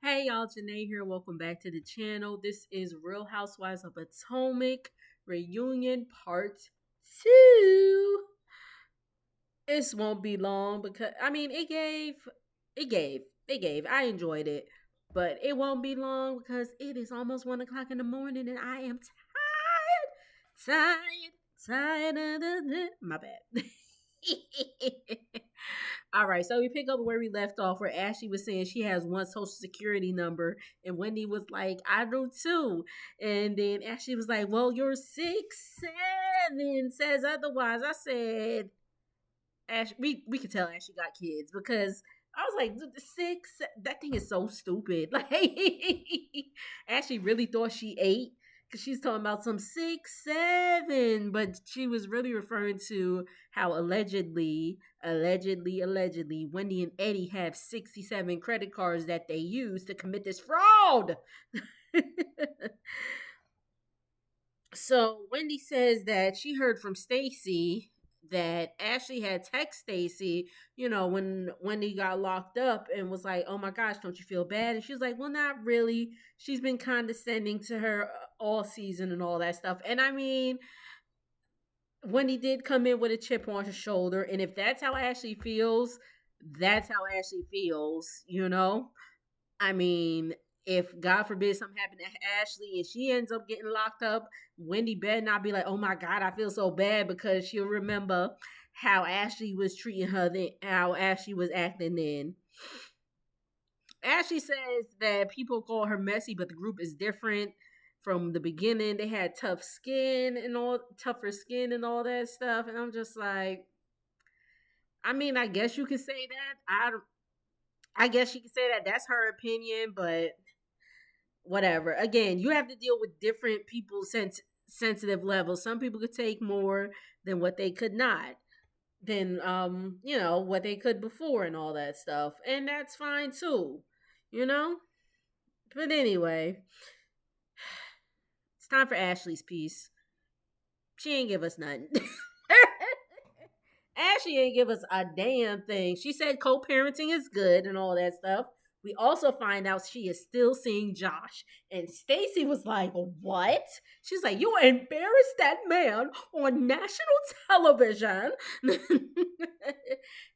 Hey y'all, Janae here. Welcome back to the channel. This is Real Housewives of Potomac reunion part 2. This won't be long because it gave. I enjoyed it, but it won't be long because it is almost 1 o'clock in the morning and I am tired, tired of my bad. All right, so we pick up where we left off, where Ashley was saying she has one social security number, and Wendy was like, "I do too." And then Ashley was like, "Well, your 6'7" says otherwise." I said, "Ash, we could tell Ashley got kids because." I was like, "6? That thing is so stupid." Like, Ashley really thought she ate because she's talking about some 6'7", but she was really referring to how allegedly, Wendy and Eddie have 67 credit cards that they use to commit this fraud. So Wendy says that she heard from Stacy that Ashley had text Stacy, when Wendy got locked up and was like, "Oh my gosh, don't you feel bad?" And she was like, "Well, not really. She's been condescending to her all season and all that stuff." And I mean, Wendy did come in with a chip on her shoulder, and if that's how Ashley feels, that's how Ashley feels. I mean, if God forbid something happened to Ashley and she ends up getting locked up, Wendy better not be like, "Oh my God, I feel so bad," because she'll remember how Ashley was treating her then, how Ashley was acting then. Ashley says that people call her messy, but the group is different. From the beginning, they had tougher skin and all that stuff. And I'm just like, I mean, I guess you could say that. I guess you could say that. That's her opinion, but whatever. Again, you have to deal with different people's sensitive levels. Some people could take more than what they could not, than what they could before and all that stuff, and that's fine too, you know. But anyway, it's time for Ashley's piece. She ain't give us nothing. Ashley ain't give us a damn thing. She said co-parenting is good and all that stuff. We also find out she is still seeing Josh. And Stacy was like, "What?" She's like, "You embarrassed that man on national television."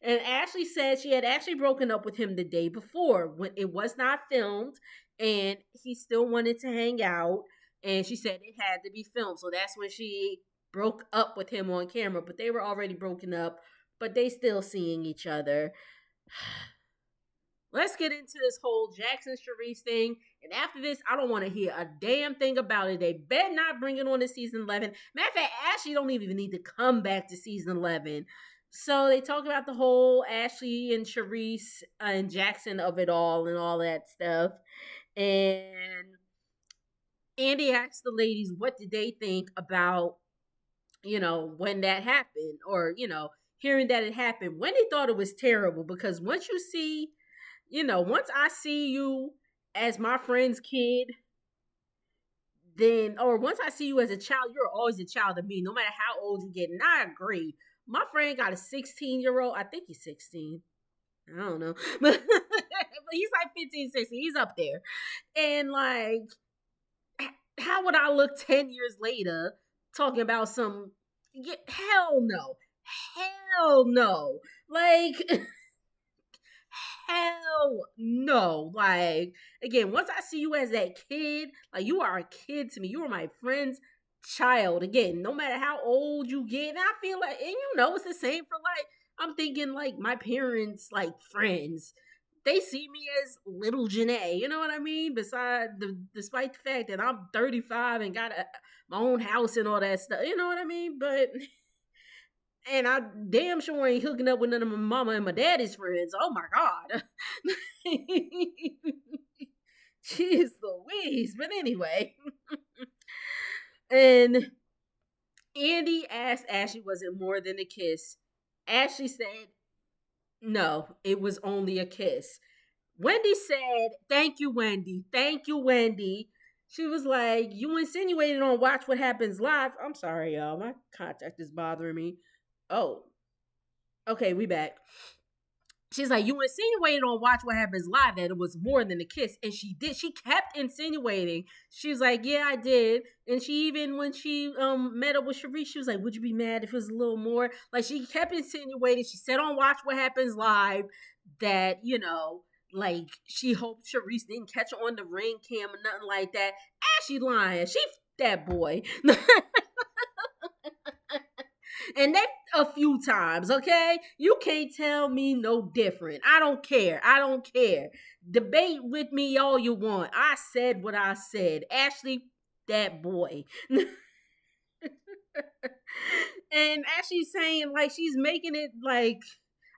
And Ashley said she had actually broken up with him the day before when it was not filmed and he still wanted to hang out. And she said it had to be filmed. So that's when she broke up with him on camera, but they were already broken up, but they still seeing each other. Let's get into this whole Jackson Sharice thing. And after this, I don't want to hear a damn thing about it. They better not bring it on to season 11. Matter of fact, Ashley don't even need to come back to season 11. So they talk about the whole Ashley and Sharice and Jackson of it all and all that stuff. And Andy asked the ladies what did they think about when that happened, or, hearing that it happened. When they thought it was terrible because once I see you as my friend's kid, then, or once I see you as a child, you're always a child to me, no matter how old you get. And I agree. My friend got a 16-year-old. I think he's 16. I don't know. But he's like 15, 16. He's up there. And like, how would I look 10 years later talking about some hell no. Hell no. Like hell no. Like, again, once I see you as that kid, like, you are a kid to me. You are my friend's child. Again, no matter how old you get. And I feel like, and it's the same for like, I'm thinking like my parents, like friends. They see me as little Janae, you know what I mean? Despite the fact that I'm 35 and got my own house and all that stuff, you know what I mean? But and I damn sure ain't hooking up with none of my mama and my daddy's friends. Oh my god. Jeez Louise. But anyway. And Andy asked Ashley, was it more than a kiss? Ashley said, no, it was only a kiss. Wendy said, "Thank you, Wendy. Thank you, Wendy." She was like, "You insinuated on Watch What Happens Live." I'm sorry, y'all. My contact is bothering me. Oh, okay, we back. she's like, you insinuated on Watch What Happens Live that it was more than a kiss. And she did. She kept insinuating. She was like, yeah, I did. And she even, when she met up with Sharice, she was like, would you be mad if it was a little more? Like, she kept insinuating. She said on Watch What Happens Live that, like, she hoped Sharice didn't catch her on the ring cam or nothing like that. Ashley lying. She that boy. And that a few times, okay? You can't tell me no different. I don't care. I don't care. Debate with me all you want. I said what I said. Ashley, that boy. And Ashley's saying like she's making it like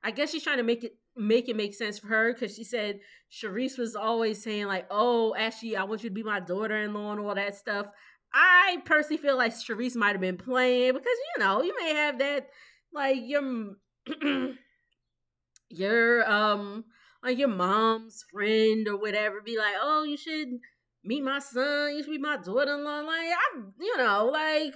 I guess she's trying to make it make sense for her because she said Sharice was always saying like, "Oh, Ashley, I want you to be my daughter-in-law and all that stuff." I personally feel like Sharice might have been playing because you may have that like your your like your mom's friend or whatever be like, "Oh, you should meet my son. You should be my daughter-in-law." Like like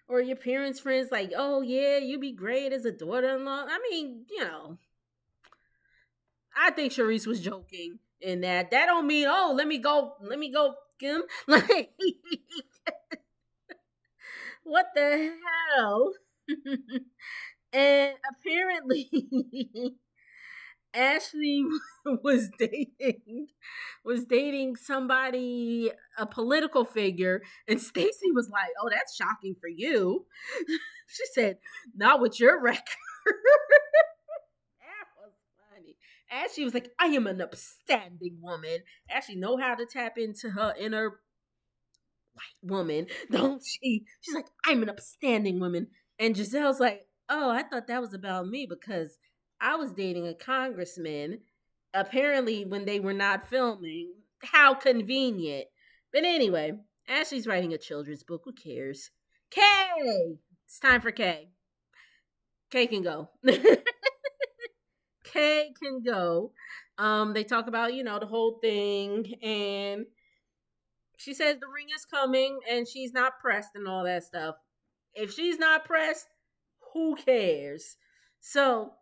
or your parents' friends like, "Oh yeah, you'd be great as a daughter-in-law." I mean, I think Sharice was joking in that. That don't mean, oh, let me go, Kim. Like, what the hell? And apparently, Ashley was dating somebody, a political figure, and Stacy was like, "Oh, that's shocking for you." She said, "Not with your record." That was funny. Ashley was like, "I am an upstanding woman." Ashley know how to tap into her inner woman, don't she? She's like, "I'm an upstanding woman." And Giselle's like, "Oh, I thought that was about me because I was dating a congressman." Apparently, when they were not filming, how convenient. But anyway, Ashley's writing a children's book. Who cares? Kay! It's time for Kay. Kay can go. Kay can go. They talk about, the whole thing, and she says the ring is coming and she's not pressed and all that stuff. If she's not pressed, who cares? So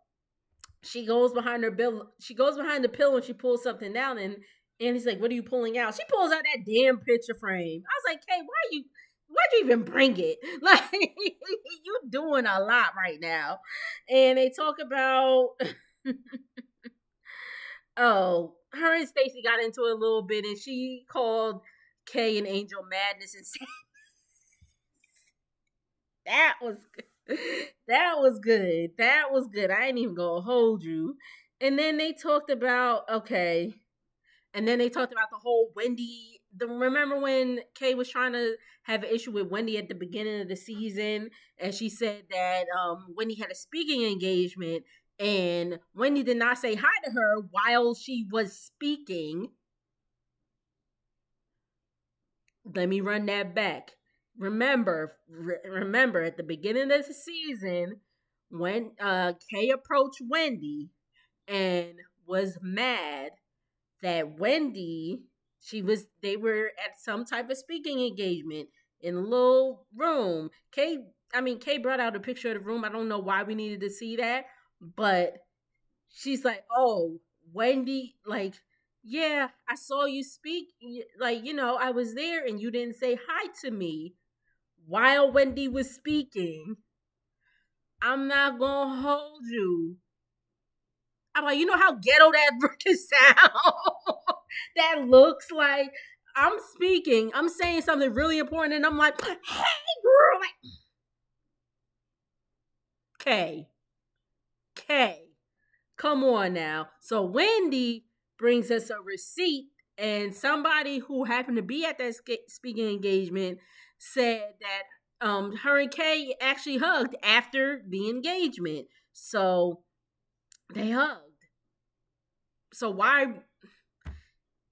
she goes behind her bill. She goes behind the pillow and she pulls something down, and he's like, "What are you pulling out?" She pulls out that damn picture frame. I was like, "Hey, why'd you even bring it? Like, you doing a lot right now." And they talk about oh, her and Stacy got into it a little bit, and she called Kay and Angel Madness and said that was good. That was good. That was good. I ain't even gonna hold you. And then they talked about and then they talked about the whole Wendy. Remember when Kay was trying to have an issue with Wendy at the beginning of the season, and she said that Wendy had a speaking engagement, and Wendy did not say hi to her while she was speaking. Let me run that back. Remember at the beginning of the season when Kay approached Wendy and was mad that Wendy they were at some type of speaking engagement in a little room. Kay brought out a picture of the room. I don't know why we needed to see that, but she's like, "Oh, Wendy, like, yeah, I saw you speak. Like, I was there and you didn't say hi to me while Wendy was speaking." I'm not gonna hold you. I'm like, you know how ghetto that freaking sound? That looks like I'm speaking, I'm saying something really important, and I'm like, "Hey, girl, like, Kay, Kay. Come on now." So Wendy brings us a receipt, and somebody who happened to be at that speaking engagement said that her and Kay actually hugged after the engagement. So they hugged. So why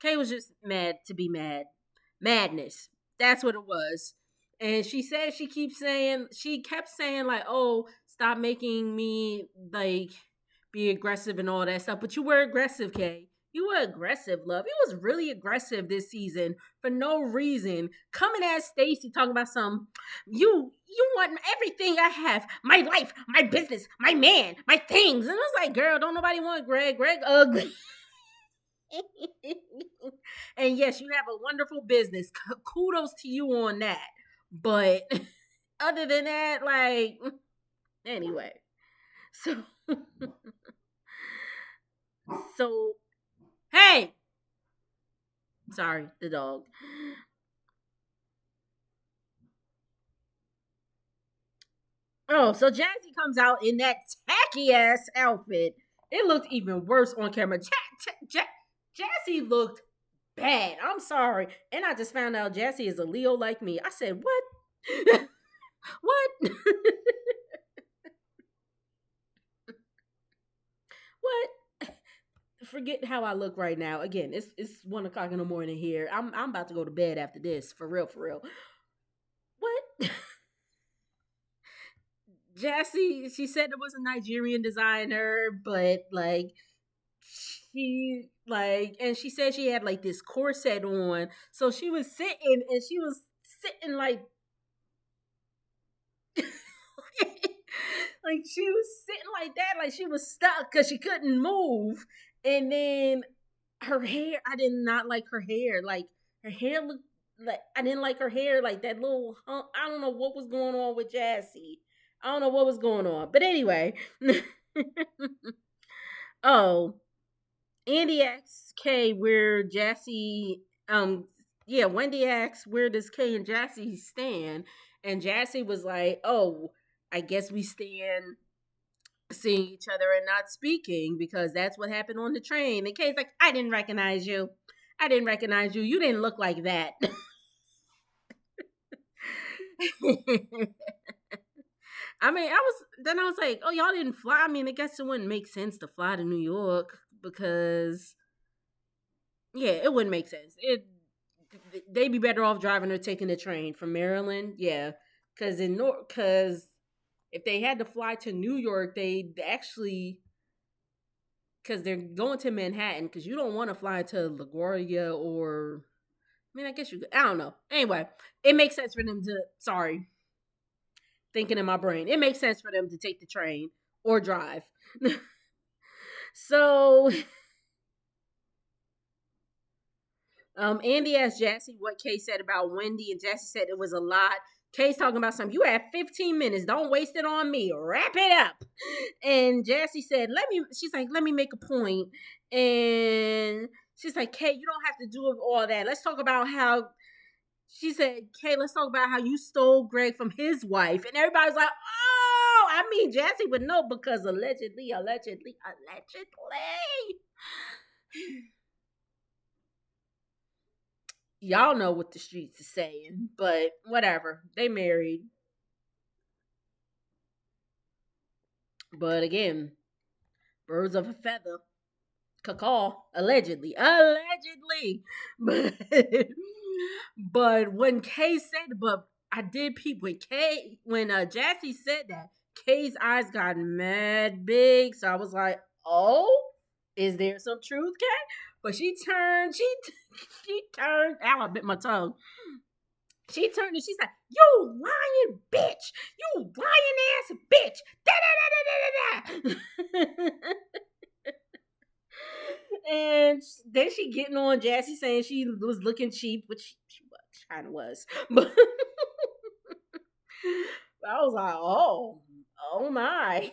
Kay was just mad to be mad. Madness. That's what it was. And she said she kept saying like, "Oh, stop making me like be aggressive and all that stuff." But you were aggressive, Kay. You were aggressive, love. He was really aggressive this season for no reason. Coming at Stacy talking about some you want everything I have. My life, my business, my man, my things. And I was like, girl, don't nobody want Greg. Greg ugly. And yes, you have a wonderful business. Kudos to you on that. But other than that, like anyway. So so hey, sorry, the dog. Oh, so Jazzy comes out in that tacky ass outfit. It looked even worse on camera. Jazzy looked bad. I'm sorry. And I just found out Jazzy is a Leo like me. I said, what? What? What? Forget how I look right now. Again, it's 1 o'clock in the morning here. I'm about to go to bed after this. For real, for real. What? Jassy, she said it was a Nigerian designer, but like she like and she said she had like this corset on. So she was sitting and she was sitting like like she was sitting like that, like she was stuck because she couldn't move. And then her hair, I did not like her hair. Like her hair looked like I didn't like her hair, like that little hump. I don't know what was going on with Jassy. I don't know what was going on. But anyway. Oh, Andy asks Kay where Jassy yeah, Wendy asks where does Kay and Jassy stand? And Jassy was like, oh, I guess we stand seeing each other and not speaking because that's what happened on the train. And Kay's like, I didn't recognize you. I didn't recognize you. You didn't look like that. I mean, I was like, oh, y'all didn't fly. I mean, I guess it wouldn't make sense to fly to New York because yeah, it wouldn't make sense. They'd be better off driving or taking the train from Maryland. Yeah, because if they had to fly to New York, they actually because they're going to Manhattan because you don't want to fly to LaGuardia or I mean I guess you could, I don't know. Anyway, it makes sense for them to sorry thinking in my brain. It makes sense for them to take the train or drive. So Andy asked Jassy what Kay said about Wendy, and Jassy said it was a lot. Kay's talking about something. You have 15 minutes. Don't waste it on me. Wrap it up. And Jassy said, she's like, let me make a point. And she's like, Kay, you don't have to do all that. Let's talk about how, she said, Kay, let's talk about how you stole Greg from his wife. And everybody's like, oh, I mean, Jassy would know because allegedly. Y'all know what the streets is saying, but whatever. They married. But again, birds of a feather. Cacaw, allegedly. Allegedly. But when Kay said, but I did peep when Jassy said that, Kay's eyes got mad big. So I was like, oh, is there some truth, Kay? But she turned, ow, I bit my tongue. She turned and she's like, "You lying bitch! You lying ass bitch!" Da da da da da da. And then she getting on Jassy saying she was looking cheap, which she kind of was. But I was like, oh my.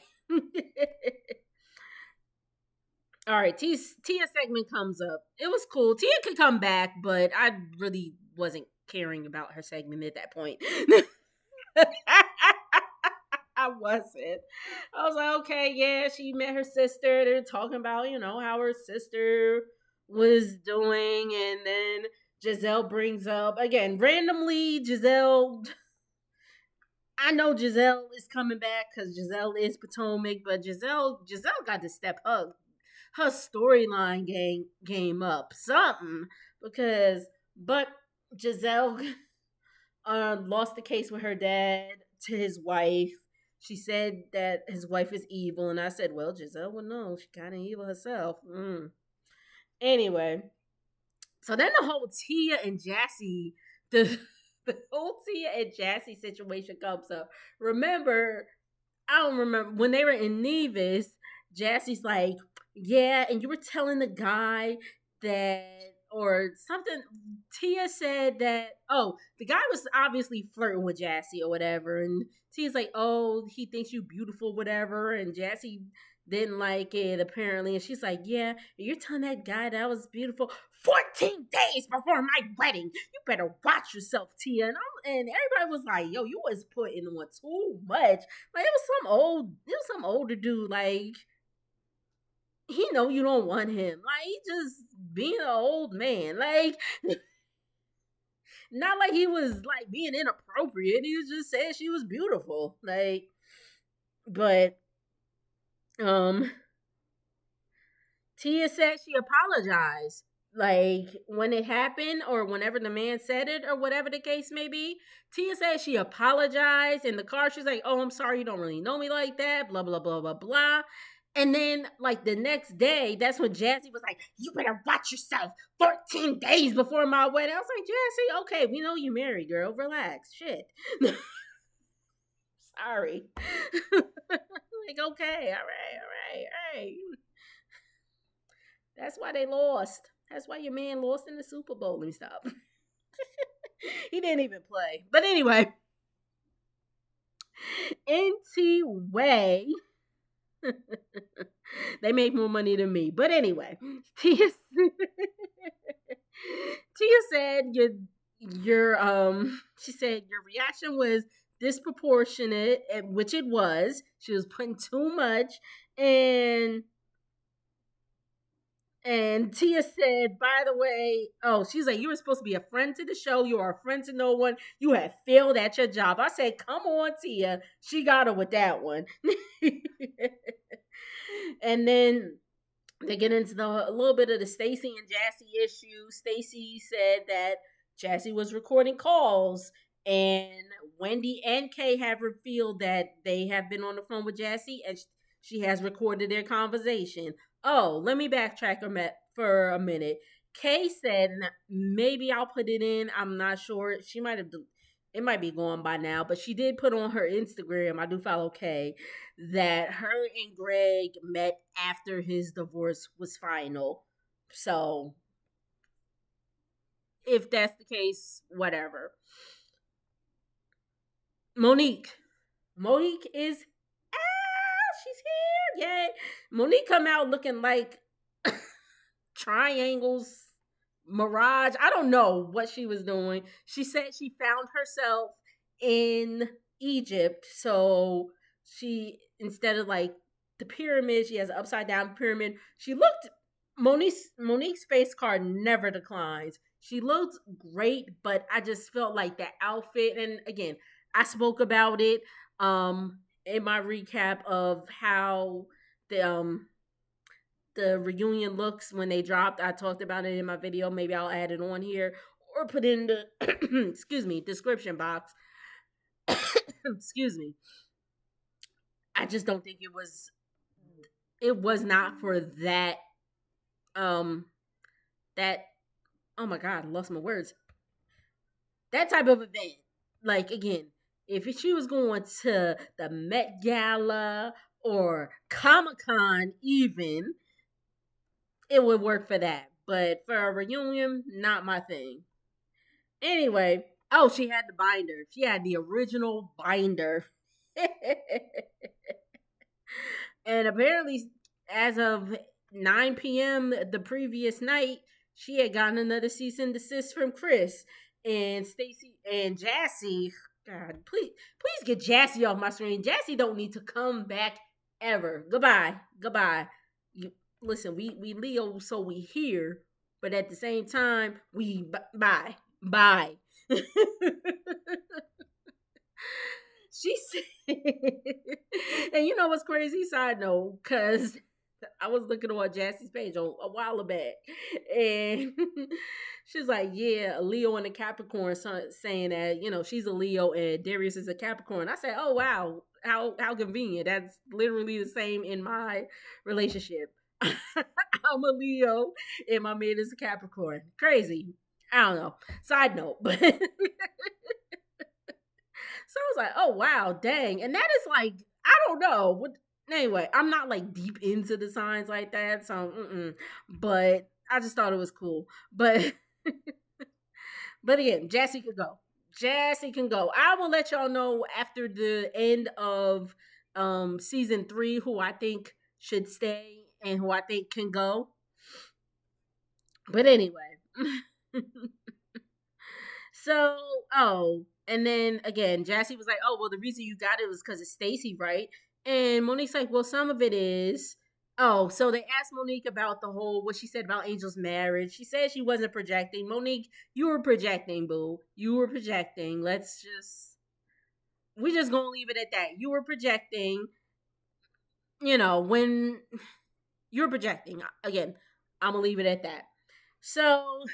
All right, Tia segment comes up. It was cool. Tia could come back, but I really wasn't caring about her segment at that point. I wasn't. I was like, okay, yeah, she met her sister. They're talking about, how her sister was doing. And then Giselle brings up, again, randomly, Giselle. I know Giselle is coming back because Giselle is Potomac, but Giselle got to step up her storyline game up something because but Giselle lost the case with her dad to his wife. She said that his wife is evil, and I said, well, Giselle would know. She kind of evil herself. Anyway, so then the whole Tia and Jassy, the the whole Tia and Jassy situation comes up. Remember, I don't remember when they were in Nevis. Jassy's like, yeah, and you were telling the guy that or something. Tia said that. Oh, the guy was obviously flirting with Jassy or whatever, and Tia's like, oh, he thinks you beautiful, whatever, and Jassy didn't like it apparently, and she's like, yeah, you're telling that guy that was beautiful 14 days before my wedding. You better watch yourself, Tia. And everybody was like, yo, you was putting on too much. Like it was some older dude. Like he know you don't want him. Like he just being an old man. Like not like he was like being inappropriate. He was just saying she was beautiful. Like, but um, Tia said she apologized. Like when it happened, or whenever the man said it, or whatever the case may be, Tia said she apologized in the car. She's like, "Oh, I'm sorry, you don't really know me like that." Blah blah blah blah blah. And then, like the next day, that's when Jazzy was like, "You better watch yourself." 14 days before my wedding, I was like, "Jazzy, okay, we know you married, girl. Relax, shit." Sorry. Like, okay, all right. That's why they lost. That's why your man lost in the Super Bowl. Let me stop. He didn't even play. But anyway, anyway, they make more money than me. But anyway, Tia, Tia said she said your reaction was disproportionate, which it was. She was putting too much, and And Tia said, by the way, oh, she's like, you were supposed to be a friend to the show. You are a friend to no one. You have failed at your job. I said, come on, Tia. She got her with that one. And then they get into a little bit of the Stacy and Jassy issue. Stacy said that Jassy was recording calls, and Wendy and Kay have revealed that they have been on the phone with Jassy, and she has recorded their conversation. Oh, let me backtrack for a minute. Kay said maybe I'll put it in. I'm not sure. She might have. It might be gone by now, but she did put on her Instagram. I do follow Kay, that her and Greg met after his divorce was final. So if that's the case, whatever. Monique. Monique is she's here. Yay. Monique come out looking like triangles, mirage. I don't know what she was doing. She said she found herself in Egypt. So she, instead of like the pyramid, she has an upside down pyramid. She looked, Monique's face card never declines. She looked great, but I just felt like that outfit. And again, I spoke about it in my recap of how the reunion looks when they dropped. I talked about it in my video. Maybe I'll add it on here or put it in the excuse me, description box. Excuse me. I just don't think it was not for that um that oh my god, I lost my words. That type of event. Like again, if she was going to the Met Gala or Comic Con even, it would work for that. But for a reunion, not my thing. Anyway, oh, she had the binder. She had the original binder. And apparently, as of 9 p.m. the previous night, she had gotten another cease and desist from Chris. And Stacy and Jassy. God, please get Jassy off my screen. Jassy don't need to come back ever. Goodbye. You, listen, we Leo, so we here, but at the same time, we bye. She said, and you know what's crazy? Side note, because I was looking on Jassy's page a while back, and she's like, "Yeah, a Leo and a Capricorn," saying that she's a Leo and Darius is a Capricorn. I said, "Oh wow, how convenient! That's literally the same in my relationship." I'm a Leo, and my man is a Capricorn. Crazy. I don't know. Side note, but so I was like, oh wow, dang. And that is like, I don't know. What anyway, I'm not like deep into the signs like that. So but I just thought it was cool. But again, Jassy could go. Jassy can go. I will let y'all know after the end of season 3 who I think should stay and who I think can go. But anyway. So, and then again, Jassy was like, "Oh, well, the reason you got it was because of Stacy, right?" And Monique's like, "Well, some of it is." Oh, so they asked Monique about the whole what she said about Angel's marriage. She said she wasn't projecting. Monique, you were projecting, boo. You were projecting. We just gonna leave it at that. You were projecting. When you're projecting again, I'm gonna leave it at that. So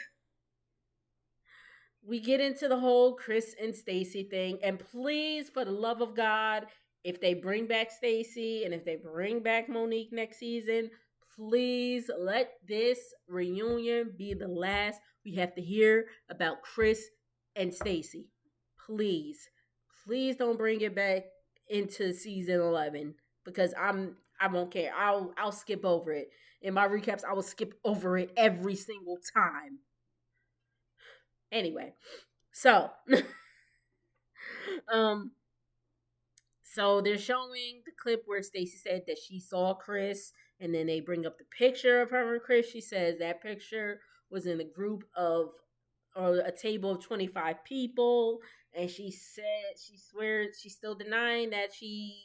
we get into the whole Chris and Stacy thing. And please, for the love of God, if they bring back Stacy and if they bring back Monique next season, please let this reunion be the last we have to hear about Chris and Stacy. Please. Please don't bring it back into season 11 because I won't care. I'll skip over it. In my recaps, I will skip over it every single time. Anyway, so um so they're showing the clip where Stacy said that she saw Chris, and then they bring up the picture of her and Chris. She says that picture was in a group of or a table of 25 people, and she said she swears she's still denying that she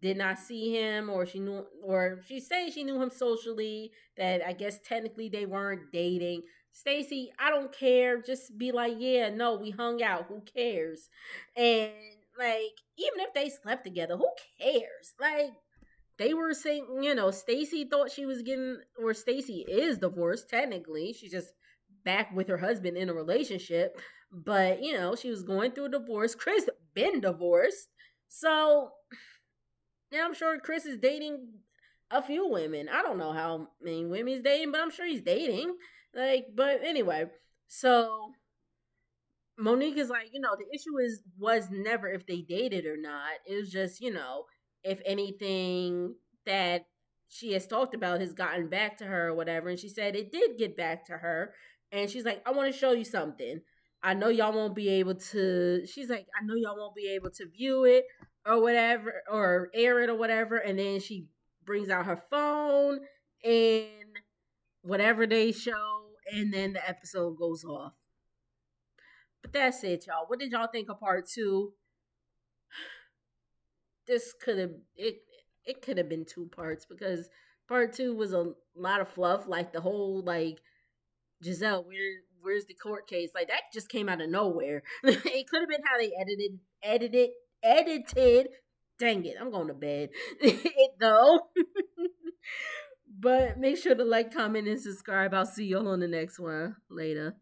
did not see him, or she's saying she knew him socially, that I guess technically they weren't dating. Stacy, I don't care. Just be like, yeah, no, we hung out. Who cares? And like, even if they slept together, who cares? Like, they were saying, Stacy thought she was getting, or Stacy is divorced technically. She's just back with her husband in a relationship, but she was going through a divorce. Chris been divorced, so yeah, I'm sure Chris is dating a few women. I don't know how many women he's dating, but I'm sure he's dating. Like, but anyway, so Monique is like, the issue was never if they dated or not. It was just, if anything that she has talked about has gotten back to her or whatever. And she said it did get back to her. And she's like, I want to show you something. I know y'all won't be able to. She's like, I know y'all won't be able to view it or whatever, or air it or whatever. And then she brings out her phone and whatever they show, and then the episode goes off. But that's it, y'all. What did y'all think of part 2? This could have it could have been 2 parts because part 2 was a lot of fluff, like the whole like Giselle, where's the court case? Like that just came out of nowhere. It could have been how they edited. Dang it, I'm going to bed. It though. But make sure to like, comment, and subscribe. I'll see y'all on the next one later.